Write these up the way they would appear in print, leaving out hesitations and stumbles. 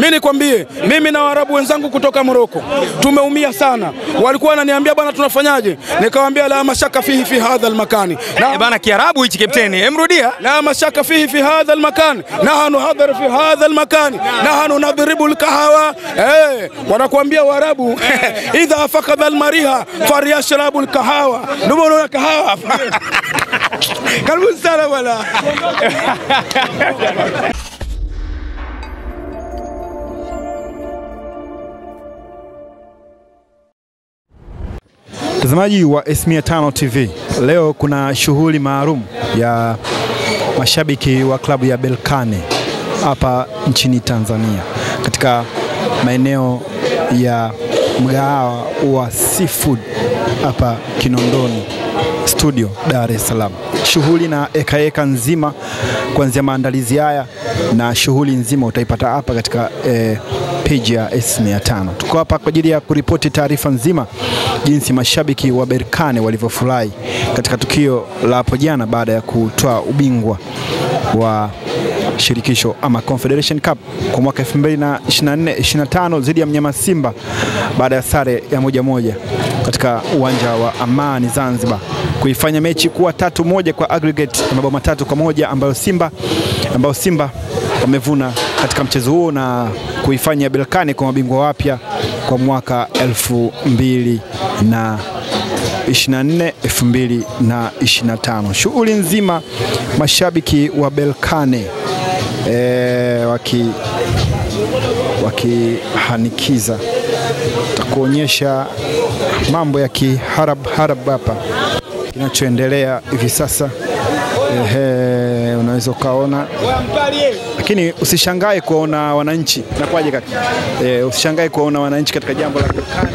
Mimi nikwambie, mimi na Waarabu wenzangu kutoka Morocco tumeumia sana. Walikuwa wananiambia bwana tunafanyaje? Nikawaambia la mashaka fihi fi hadha almakani. Bana Kiarabu hichi kapteni, emrudia. La mashaka fihi fi hadha almakan. Nahnu hadhar fi hadha almakan. Nahnu nadribu alqahwa. Wanakuambia Waarabu idha faqada almariha falyashrabu alqahwa. Ndio unaona kahawa hapa. Karibu sana bwana. Mtazamaji wa S105 TV, leo kuna shughuli maalum ya mashabiki wa klabu ya Berkane hapa nchini Tanzania katika maeneo ya mgahawa wa seafood hapa Kinondoni Studio, Dar es Salaam. Shughuli na eka nzima kuanzia maandalizi haya na shughuli nzima utaipata hapa katika page ya S105. Tuko hapa kwa ajili ya kuripoti taarifa nzima jinsi mashabiki wa Berkane walivyofurahi katika tukio la hapo jana baada ya kutoa ubingwa wa shirikisho ama Confederation Cup kwa mwaka 2024-25 dhidi ya mnyama Simba baada ya sare ya 1-1 katika uwanja wa Amani Zanzibar, kuifanya mechi kuwa 3-1 kwa aggregate ya mabao 3-1 ambayo Simba wamevuna katika mchezo huo na kuifanya Berkane kwa mabingwa wapya kwa mwaka 2024-2025. Shughuli nzima mashabiki wa Berkane wakihanikiza takuonyesha mambo ya kiharab hapa kinachoendelea hivi sasa. Unaweza ukaona, lakini usishangae kuona wananchi nakwaje kaka. Usishangae kuona wananchi katika jambo la Berkane.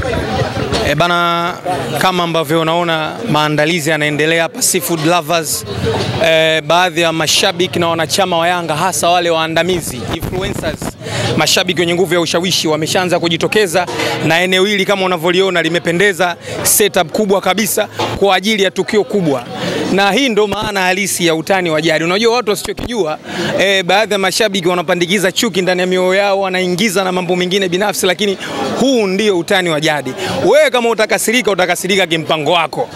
Bana, kama ambavyo unaona maandalizi yanaendelea hapa seafood lovers, baadhi ya mashabiki na wanachama wa Yanga, hasa wale waandamizi influencers, mashabiki wenye nguvu ya ushawishi wameshaanza kujitokeza, na eneo hili kama unavyoliona limependeza, setup kubwa kabisa kwa ajili ya tukio kubwa. Na hii ndo maana halisi ya utani wa jadi. Unajua watu wasichokijua, baadhi ya mashabiki wanapandikiza chuki ndani ya mioyo yao, wanaingiza na mambo mengine binafsi, lakini huu ndio utani wa jadi. Wewe kama utakasirika kimpango wako.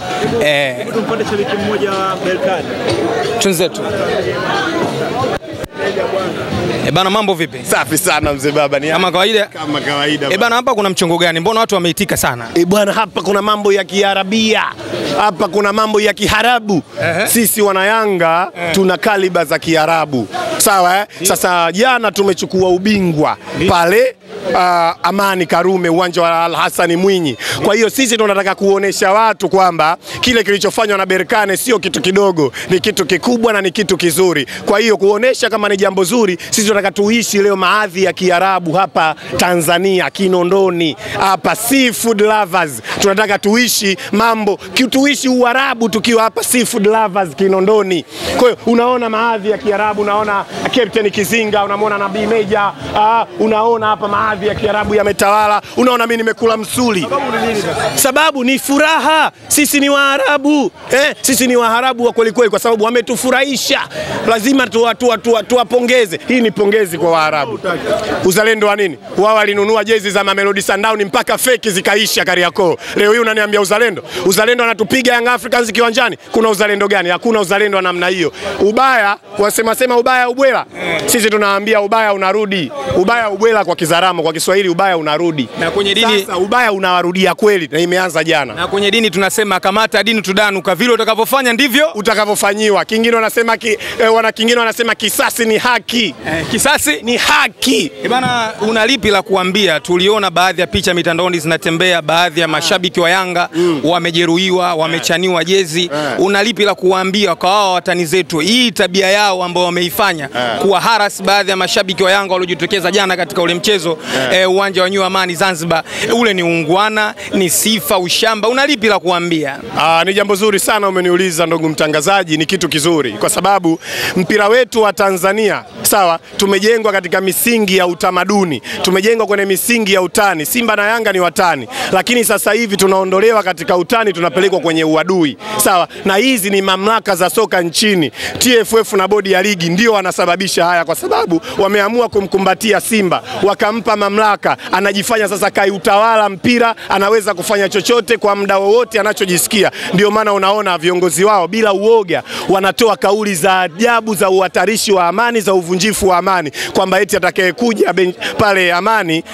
Tumpande shabiki mmoja wa Berkane. Tunzetu. Bana, mambo vipi? Safi sana mzee baba, ni kama kawaida. Kama kawaida. Bana, hapa kuna mchongo gani? Mbona watu wameitika sana? Bwana, hapa kuna mambo ya Kiarabia. Hapa kuna mambo ya Kiharabu. Sisi wana Yanga tuna kaliba za Kiarabu. Sawa Sasa jana tumechukua ubingwa pale Amani Karume, uwanja wa Al-Hassan Mwinyi. Kwa hiyo sisi tunataka kuonesha watu kwamba kile kilichofanywa na Berkane sio kitu kidogo, ni kitu kikubwa na ni kitu kizuri. Kwa hiyo kuonesha kama ni jambo zuri, sisi tunataka tuishi leo maadhi ya Kiarabu hapa Tanzania, Kinondoni, hapa seafood lovers. Tunataka tuishi tuishi Uarabu tukiwa hapa seafood lovers Kinondoni. Kwa hiyo unaona maadhi ya Kiarabu, unaona Captain Kizinga, unamwona Nabii Meja, unaona hapa maadhi ya Kiarabu yametawala. Unaona mimi nimekula msuli. Sababu ni furaha. Sisi ni Waarabu. Sisi ni Waarabu wa kweli kweli, kwa sababu wametufurahisha. Lazima tuwapongeze. Hii ni pongezi kwa Waarabu. Uzalendo wa nini? Wao walinunua jezi za Mamelodi Sundowns mpaka fake zikaisha Kariakoo. Leo hii unaniambia uzalendo? Uzalendo anatupiga Young Africans kiwanjani. Kuna uzalendo gani? Hakuna uzalendo wa namna hiyo. Ubaya, wasema ubaya ubwela. Sisi tunaambia ubaya unarudi. Ubaya ubwela kwa Kizaramo, kwa Kiswahili ubaya unarudi. Na kwenye dini sasa ubaya unawarudia kweli, na imeanza jana. Na kwenye dini tunasema kamata dini tudanu, kwa vile utakavyofanya ndivyo utakavyofanyiwa. Kingine wanasema kisasi ni haki. Kisasi ni haki. Bana, unalipi la kuambia? Tuliona baadhi ya picha mitandaoni zinatembea, baadhi ya mashabiki wa Yanga wamejeruhiwa, wamechaniwa jezi. Unalipi la kuambia kwa hao watani zetu? Hii tabia yao ambao wameifanya kuwa harass baadhi ya mashabiki wa Yanga waliojitokeza jana katika ule mchezo uwanja wa New Amani Zanzibar. Ule ni ungwana, ni sifa, ushamba. Unalipi la kuambia? Ni jambo zuri sana umeniuliza ndugu mtangazaji, ni kitu kizuri kwa sababu mpira wetu wa Tanzania sawa, tumejengwa katika misingi ya utamaduni, tumejengwa kwenye misingi ya utani. Simba na Yanga ni watani, lakini sasa hivi tunaondolewa katika utani, tunapelekwa kwenye uadui sawa, na hizi ni mamlaka za soka nchini. TFF na bodi ya ligi ndio wanasababisha haya, kwa sababu wameamua kumkumbatia Simba, wakampa mamlaka, anajifanya sasa kai utawala mpira, anaweza kufanya chochote kwa muda wowote anachojisikia. Ndio maana unaona viongozi wao bila uoga wanatoa kauli za ajabu za uhatarishi wa amani, za uvunjifu wa amani, kwamba eti atakayekuja pale Amani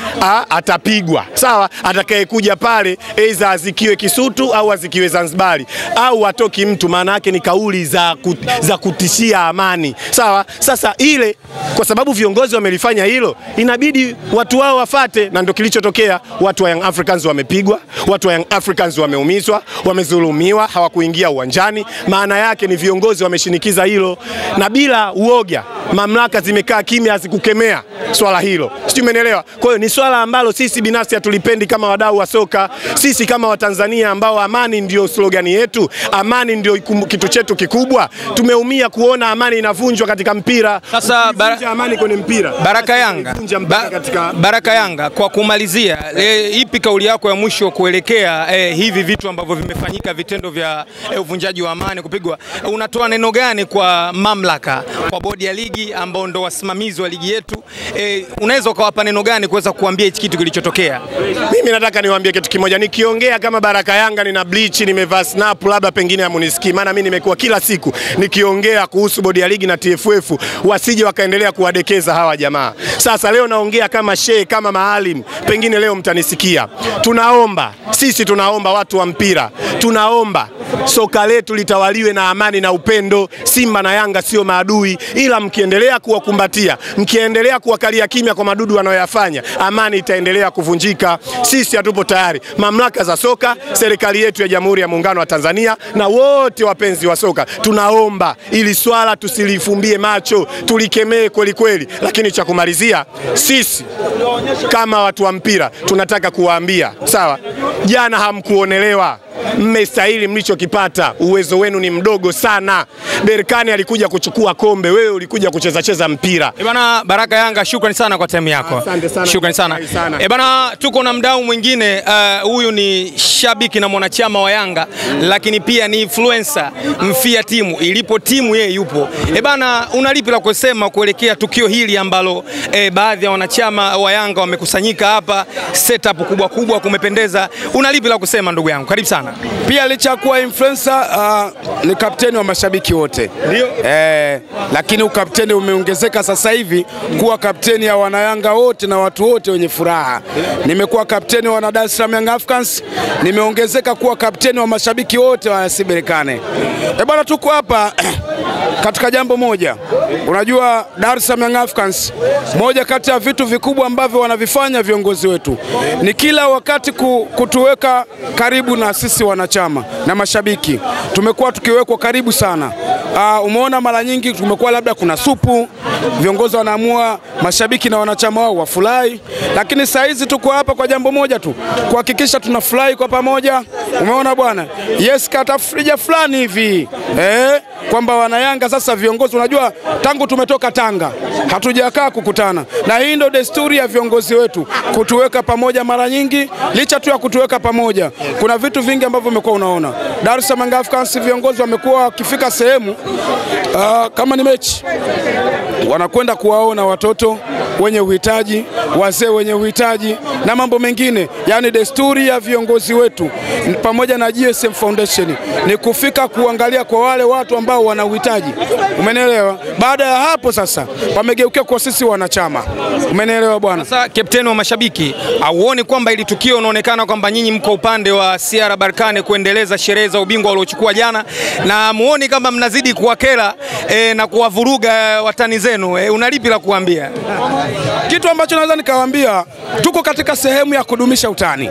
atapigwa sawa, atakayekuja pale aidha azikiwe Kisutu au azikiwe Zanzibari au atoki mtu. Maana yake ni kauli za kutishia amani sawa. Sasa ile kwa sababu viongozi wamelifanya hilo, inabidi watu wao wafate, na ndio kilichotokea. Watu wa Young Africans wamepigwa, watu wa Young Africans wameumizwa, wamezulumiwa, hawakuingia uwanjani. Maana yake ni viongozi wameshinikiza hilo, na bila uoga mamlaka zimekaa kimya, hazikukemea swala hilo. Sijui umeelewa? Kwa hiyo ni swala ambalo sisi binafsi hatulipendi kama wadau wa soka. Sisi kama Watanzania ambao amani ndio slogan yetu, amani ndio kitu chetu kikubwa, tumeumia kuona amani inavunjwa katika mpira. Sasa amani kwenye mpira. Baraka Yanga, kwa kumalizia, ipi kauli yako ya mwisho kuelekea hivi vitu ambavyo vimefanyika, vitendo vya uvunjaji wa amani, kupigwa? Unatoa neno gani kwa mamlaka, kwa bodi ya ligi ambao ndo wasimamizi wa ligi yetu? Unaweza ukawapa neno gani kuweza kuambia hichi kitu kilichotokea? Mimi nataka niwaambie kitu kimoja. Nikiongea kama Baraka Yanga nina bleach, nimevaa snap, labda pengine hamunisikii, maana mimi nimekuwa kila siku nikiongea kuhusu bodi ya ligi na TFF, wasije wakaendelea kuwadekeza hawa jamaa. Sasa leo naongea kama shehe, kama maalim, pengine leo mtanisikia. Sisi tunaomba watu wa mpira, tunaomba soka letu litawaliwe na amani na upendo. Simba na Yanga sio maadui, ila mkiendelea kuwakumbatia, mkiendelea kuwakalia kimya kwa madudu wanayoyafanya, amani itaendelea kuvunjika. Sisi hatupo tayari. Mamlaka za soka, serikali yetu ya Jamhuri ya Muungano wa Tanzania na wote wapenzi wa soka, tunaomba ili swala tusilifumbie macho, tulikemee kweli kweli. Lakini cha kumalizia, sisi kama watu wa mpira tunataka kuwaambia sawa, jana hamkuonelewa, mmestahili mlichokipata, uwezo wenu ni mdogo sana. Berkane alikuja kuchukua kombe, wewe ulikuja kucheza mpira. Bana Baraka Yanga, shukrani sana kwa time yako. Shukrani sana. Bana, tuko na mdau mwingine, huyu ni shabiki na mwanachama wa Yanga, lakini pia ni influencer, mfia timu. Ilipo timu yeye yupo. Bana, unalipi la kusema kuelekea tukio hili ambalo baadhi ya wanachama wa Yanga wamekusanyika hapa, setup kubwa kubwa, kumependeza. Unalipi la kusema ndugu yangu? Karibu sana. Pia licha kuwa influencer ni kapteni wa mashabiki wote. Ndio. Lakini ukapteni umeongezeka sasa hivi kuwa kapteni ya wanayanga wote na watu wote wenye furaha. Nimekuwa kapteni wa Dar es Salaam Young Africans, nimeongezeka kuwa kapteni wa mashabiki wote wa Berkane. Bwana, tuko hapa katika jambo moja. Unajua Dar es Salaam Young Africans, moja kati ya vitu vikubwa ambavyo wanavifanya viongozi wetu ni kila wakati kutuweka karibu na sisi wanachama na mashabiki. Tumekuwa tukiwekwa karibu sana. Umeona mara nyingi tumekuwa labda kuna supu, viongozi wanaamua mashabiki na wanachama wao wafurahi, lakini saa hizi tuko hapa kwa jambo moja tu, kuhakikisha tunafurahi kwa pamoja. Umeona bwana, yes, katafrija fulani hivi kwamba wanayanga sasa viongozi, unajua tangu tumetoka Tanga hatujakaa kukutana, na hii ndio desturi ya viongozi wetu kutuweka pamoja. Mara nyingi licha tu ya kutuweka pamoja, kuna vitu vingi ambavyo umekuwa unaona Dar es Salaam Young Africans, viongozi wamekuwa wakifika sehemu kama ni mechi, wanakwenda kuwaona watoto wenye uhitaji, wazee wenye uhitaji na mambo mengine. Yani desturi ya viongozi wetu pamoja na GSM Foundation ni kufika kuangalia kwa wale watu ambao wana uhitaji. Umenielewa? Baada ya hapo sasa wamegeukia kwa sisi wanachama. Umenielewa bwana? Sasa kapteni wa mashabiki, auone kwamba ili tukio unaonekana kwamba nyinyi mko upande wa CR Berkane kuendeleza sherehe za ubingwa waliochukua jana, na muone kama mnazidi kuwakera na kuwavuruga watani zenu. Unalipi la kuambia? Kitu ambacho naweza nikawaambia, tuko katika sehemu ya kudumisha utani.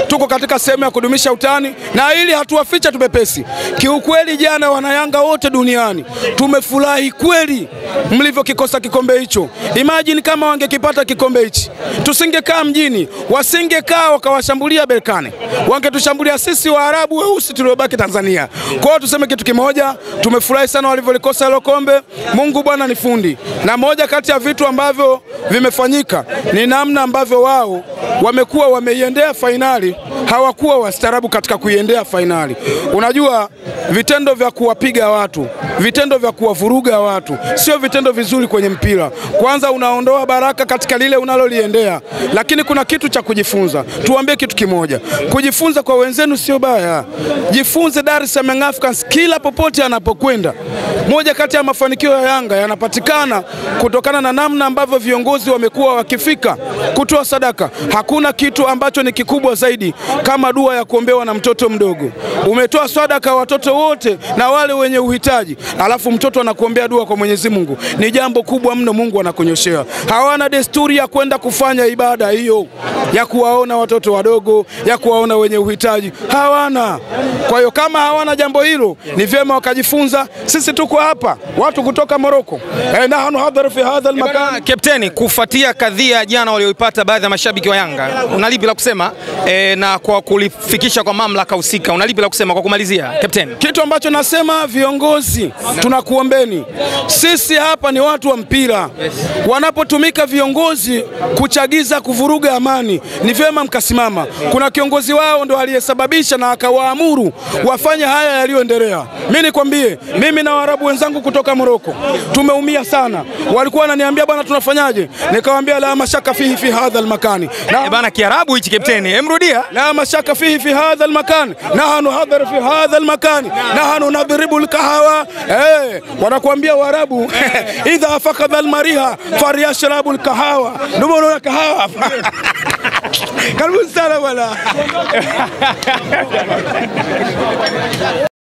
Tuko katika sehemu ya kudumisha utani, na ili hatuwaficha tupepesi. Kiukweli jana wanayanga wote popote duniani. Tumefurahi kweli mlivyokikosa kikombe hicho. Imagine kama wangekipata kikombe hichi, tusingekaa mjini, wasingekaa wakawashambulia Berkane, wangetushambulia sisi Waarabu weusi tuliobaki Tanzania. Kwa hiyo tuseme kitu kimoja, tumefurahi sana walivyolikosa hilo kombe. Mungu Bwana ni fundi, na moja kati ya vitu ambavyo vimefanyika ni namna ambavyo wao wamekuwa wameiendea fainali. Hawakuwa wastaarabu katika kuiendea fainali. Unajua, vitendo vya kuwapiga watu, vitendo vya kuwavuruga watu sio vitendo vizuri kwenye mpira. Kwanza unaondoa baraka katika lile unaloliendea, lakini kuna kitu cha kujifunza. Tuambie kitu kimoja, kujifunza kwa wenzenu sio baya. Jifunze Dar es Salaam Africans kila popote anapokwenda. Moja kati ya mafanikio ya Yanga yanapatikana kutokana na namna ambavyo viongozi wamekuwa wakifika kutoa sadaka. Hakuna kitu ambacho ni kikubwa zaidi kama dua ya kuombewa na mtoto mdogo. Umetoa sadaka watoto wote na wale wenye uhitaji, alafu mtoto anakuombea dua kwa Mwenyezi Mungu. Ni jambo kubwa mno, Mungu anakunyoshea. Hawana desturi ya kwenda kufanya ibada hiyo ya kuwaona watoto wadogo, ya kuwaona wenye uhitaji. Hawana. Kwa hiyo kama hawana jambo hilo, ni vyema wakajifunza. Sisi tuko hapa, watu kutoka Morocco. Nahnu hadhar fi hadha almakan. Kapteni, kufuatia kadhia jana walioipata baadhi ya mashabiki wa Yanga, unalipi la kusema na kwa kulifikisha kwa mamlaka husika, unalipi la kusema kwa kumalizia, Kapteni? Kitu ambacho nasema, viongozi tunakuombeni. Sisi hapa ni watu wa mpira. Wanapotumika viongozi kuchagiza kuvuruga amani, ni vyema mkasimama. Kuna kiongozi wao ndo aliyesababisha na akawaamuru wafanye haya yaliyoendelea. Mimi nikwambie, mimi na Waarabu wenzangu kutoka Morocco tumeumia sana. Walikuwa wananiambia bwana tunafanyaje? Nikawaambia la mashaka fihi fi hadha almakani. Bana Kiarabu hichi Kapteni, emrudia. La mashaka fihi fi hadha almakan. Nahnu hadhar fi hadha almakan. Nahnu nadribu alkahawa. Wanakuambia Waarabu idha fakadha almariha faryashrabu alkahawa. Ndio unaona kahawa hapa. Karibu sana bwana.